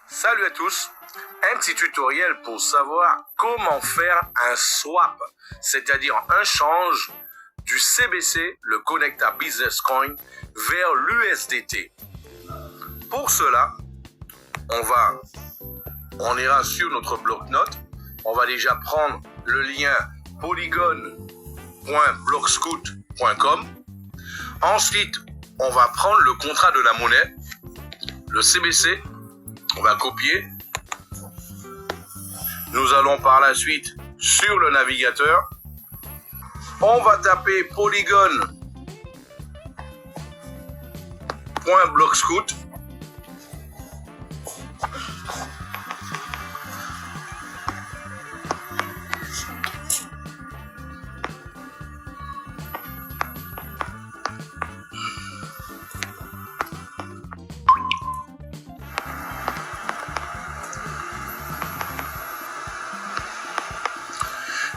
Salut à tous, un petit tutoriel pour savoir comment faire un swap, c'est-à-dire un change du CBC, le Connecta Business Coin, vers l'USDT. Pour cela, on ira sur notre bloc-notes, on va déjà prendre le lien polygon.blockscout.com. Ensuite, on va prendre le contrat de la monnaie, le CBC, on va copier. Nous allons par la suite sur le navigateur. On va taper polygon.blockscout.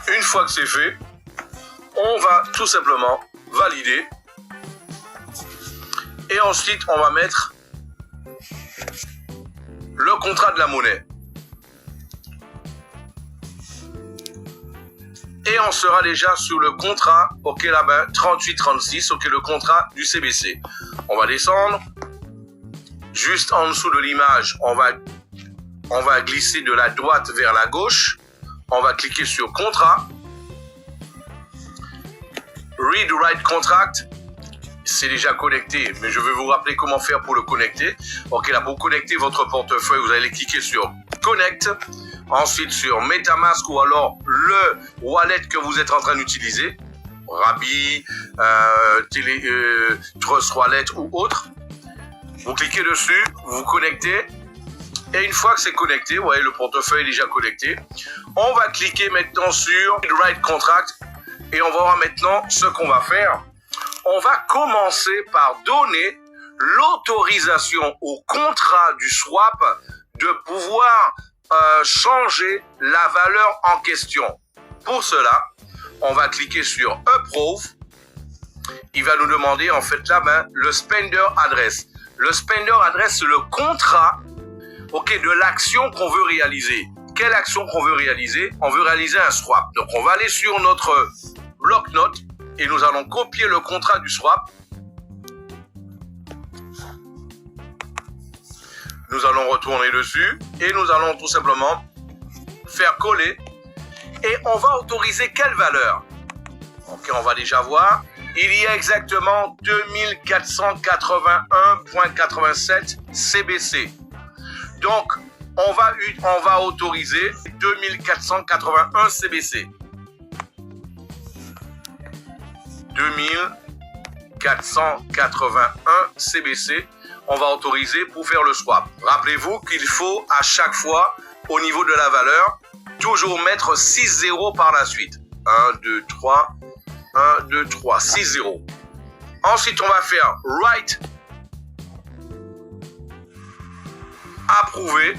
Une fois que c'est fait, on va tout simplement valider. Et ensuite, on va mettre le contrat de la monnaie. Et on sera déjà sur le contrat, ok là-bas, 3836, ok, le contrat du CBC. On va descendre. Juste en dessous de l'image, on va glisser de la droite vers la gauche. On va cliquer sur contrat. Read Write Contract. C'est déjà connecté, mais je vais vous rappeler comment faire pour le connecter. Ok, là, pour connecter votre portefeuille, vous allez cliquer sur Connect. Ensuite, sur MetaMask ou alors le wallet que vous êtes en train d'utiliser. Rabbi, Trust Wallet ou autre. Vous cliquez dessus, vous connectez. Et une fois que c'est connecté, vous voyez, le portefeuille est déjà connecté. On va cliquer maintenant sur Write Contract. Et on va voir maintenant ce qu'on va faire. On va commencer par donner l'autorisation au contrat du swap de pouvoir changer la valeur en question. Pour cela, on va cliquer sur Approve. Il va nous demander en fait là-bas le Spender Address. Le Spender Address, c'est le contrat de l'action qu'on veut réaliser. Quelle action qu'on veut réaliser? On veut réaliser un swap. Donc on va aller sur notre bloc-notes et nous allons copier le contrat du swap. Nous allons retourner dessus et nous allons tout simplement faire coller et on va autoriser quelle valeur? Ok, on va déjà voir. Il y a exactement 2481.87 CBC. Donc, on va autoriser 2481 CBC. 2481 CBC, on va autoriser pour faire le swap. Rappelez-vous qu'il faut à chaque fois, au niveau de la valeur, toujours mettre 6 zéros par la suite. 1, 2, 3, 1, 2, 3, 6 zéros. Ensuite, on va faire Write. Approuver.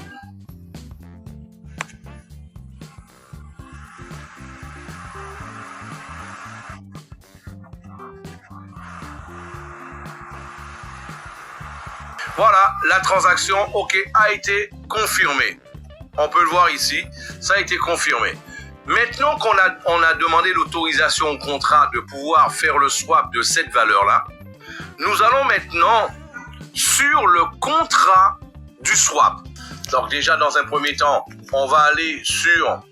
Voilà, la transaction a été confirmée. On peut le voir ici, ça a été confirmé. Maintenant qu'on a demandé l'autorisation au contrat de pouvoir faire le swap de cette valeur-là, nous allons maintenant sur le contrat du swap. Donc déjà dans un premier temps, on va aller sur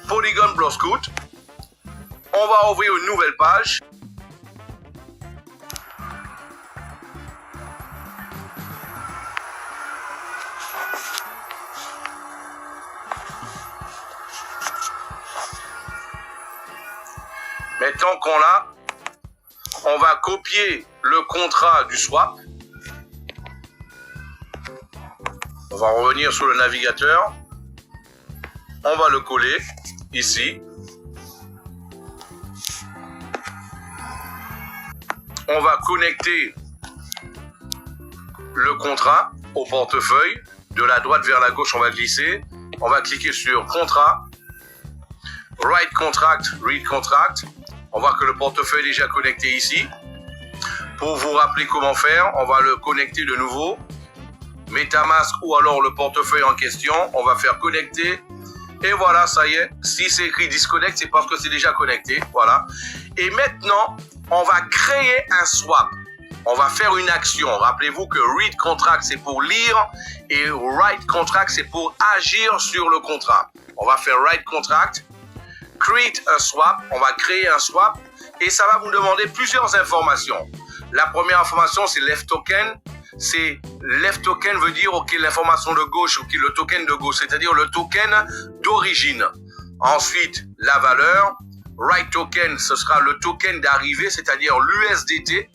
Polygon Blockscout. On va ouvrir une nouvelle page. Maintenant qu'on l'a, on va copier le contrat du swap. On va revenir sur le navigateur. On va le coller ici. On va connecter le contrat au portefeuille. De la droite vers la gauche, on va glisser. On va cliquer sur contrat. Write contract, read contract. On voit que le portefeuille est déjà connecté ici. Pour vous rappeler comment faire, on va le connecter de nouveau. MetaMask ou alors le portefeuille en question, on va faire connecter. Et voilà, ça y est. Si c'est écrit disconnect, c'est parce que c'est déjà connecté. Voilà. Et maintenant, on va créer un swap. On va faire une action. Rappelez-vous que read contract, c'est pour lire et write contract, c'est pour agir sur le contrat. On va faire write contract, create a swap. On va créer un swap et ça va vous demander plusieurs informations. La première information, c'est left token. C'est left token veut dire ok l'information de gauche, ok le token de gauche, c'est-à-dire le token d'origine. Ensuite, la valeur. Right token, ce sera le token d'arrivée, c'est-à-dire l'USDT.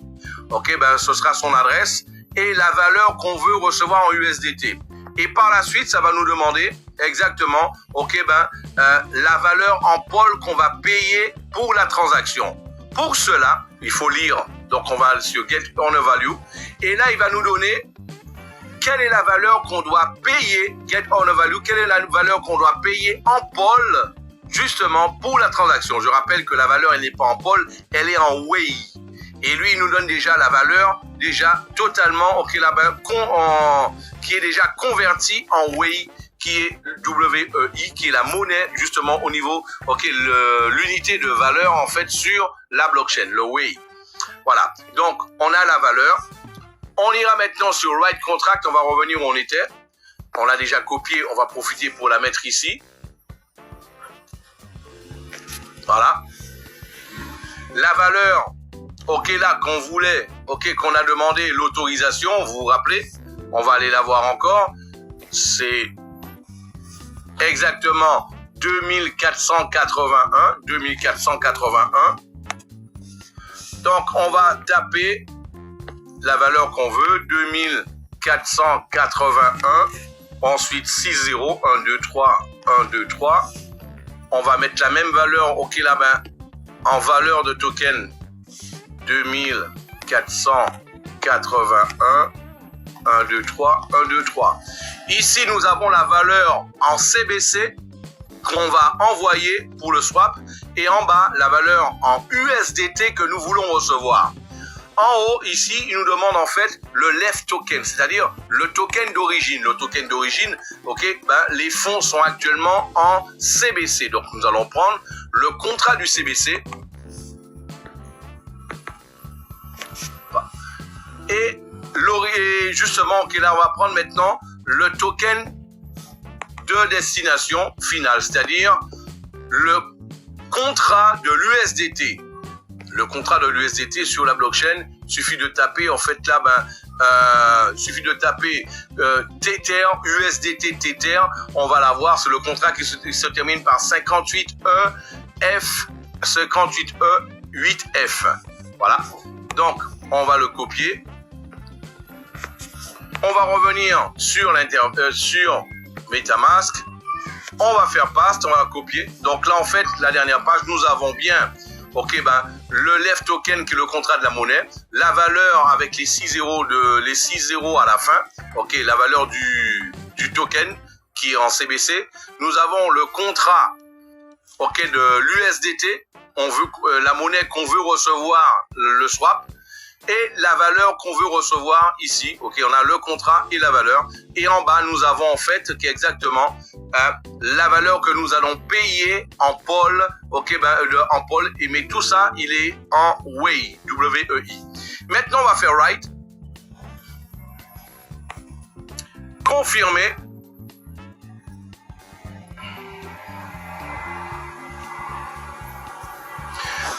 Ok, ben ce sera son adresse et la valeur qu'on veut recevoir en USDT. Et par la suite, ça va nous demander exactement, ok, la valeur en pôle qu'on va payer pour la transaction. Pour cela, il faut lire. Donc on va sur Get on a Value et là il va nous donner quelle est la valeur qu'on doit payer. Get on a Value, quelle est la valeur qu'on doit payer en pôle justement pour la transaction. Je rappelle que la valeur elle n'est pas en pôle, elle est en WEI. Et lui, il nous donne déjà la valeur, déjà totalement, ok, qui est déjà convertie en WEI, qui est WEI, qui est la monnaie, justement, au niveau, ok, l'unité de valeur, en fait, sur la blockchain, le WEI. Voilà. Donc, on a la valeur. On ira maintenant sur Write Contract, on va revenir où on était. On l'a déjà copié, on va profiter pour la mettre ici. Voilà. La valeur, ok, là, qu'on voulait, ok, qu'on a demandé l'autorisation, vous vous rappelez, on va aller la voir encore, c'est exactement 2481, 2481. Donc, on va taper la valeur qu'on veut, 2481, ensuite 6 0, 1, 2, 3, 1, 2, 3. On va mettre la même valeur, ok, là-bas, en valeur de token, 2481, 1, 2, 3, 1, 2, 3. Ici, nous avons la valeur en CBC qu'on va envoyer pour le swap et en bas, la valeur en USDT que nous voulons recevoir. En haut, ici, il nous demande en fait le left token, c'est-à-dire le token d'origine. Le token d'origine, ok, les fonds sont actuellement en CBC. Donc, nous allons prendre le contrat du CBC. Et justement, ok, là, on va prendre maintenant le token de destination finale, c'est-à-dire le contrat de l'USDT. Le contrat de l'USDT sur la blockchain, suffit de taper, en fait, là, suffit de taper Tether, USDT Tether, on va l'avoir, c'est le contrat qui se termine par 58E8F. Voilà, donc, on va le copier. On va revenir sur MetaMask. On va faire paste, on va copier. Donc là, en fait, la dernière page, nous avons bien, ok, le left token qui est le contrat de la monnaie, la valeur avec les 6 zéros à la fin, ok, la valeur du token qui est en CBC. Nous avons le contrat, ok, de l'USDT. On veut la monnaie qu'on veut recevoir, le swap. Et la valeur qu'on veut recevoir ici, ok, on a le contrat et la valeur. Et en bas, nous avons en fait qui est exactement la valeur que nous allons payer en pôle, ok, en pôle. Mais tout ça, il est en WEI, W-E-I. Maintenant, on va faire write, confirmer.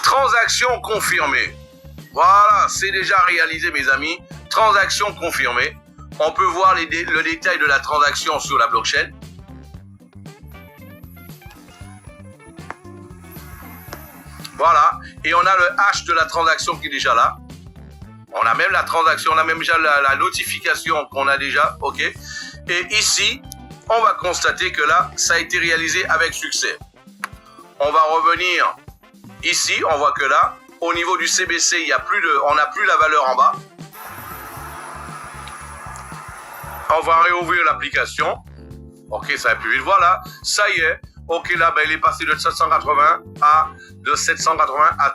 Transaction confirmée. Voilà, c'est déjà réalisé, mes amis. Transaction confirmée. On peut voir le détail de la transaction sur la blockchain. Voilà. Et on a le hash de la transaction qui est déjà là. On a même la transaction, on a même déjà la notification qu'on a déjà. OK. Et ici, on va constater que là, ça a été réalisé avec succès. On va revenir ici. On voit que là, au niveau du CBC, on n'a plus la valeur en bas. On va réouvrir l'application. Ok, ça va plus vite. Voilà, ça y est. Ok, là, ben, il est passé de 780 à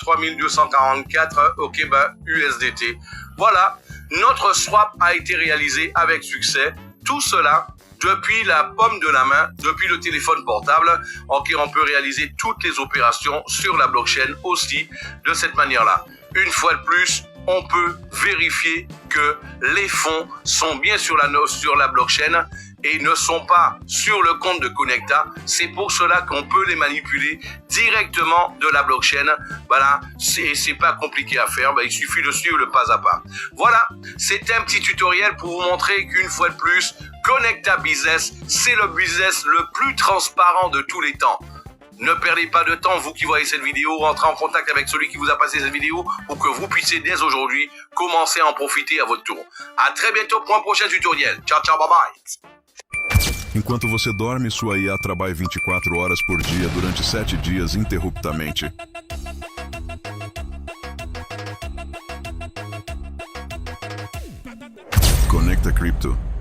3244, ok, ben, USDT. Voilà, notre swap a été réalisé avec succès. Tout cela depuis la paume de la main, depuis le téléphone portable. Ok, on peut réaliser toutes les opérations sur la blockchain aussi de cette manière-là. Une fois de plus, on peut vérifier que les fonds sont bien sur la blockchain et ne sont pas sur le compte de Connecta. C'est pour cela qu'on peut les manipuler directement de la blockchain. Voilà, c'est pas compliqué à faire. Ben, il suffit de suivre le pas à pas. Voilà, c'était un petit tutoriel pour vous montrer qu'une fois de plus, Connecta Business, c'est le business le plus transparent de tous les temps. Ne perdez pas de temps, vous qui voyez cette vidéo, rentrez en contact avec celui qui vous a passé cette vidéo pour que vous puissiez dès aujourd'hui commencer à en profiter à votre tour. À très bientôt pour un prochain tutoriel. Ciao, ciao, bye bye. Enquanto você dorme, sua IA trabalha 24 horas por dia durante 7 dias interruptamente. Connecta Crypto.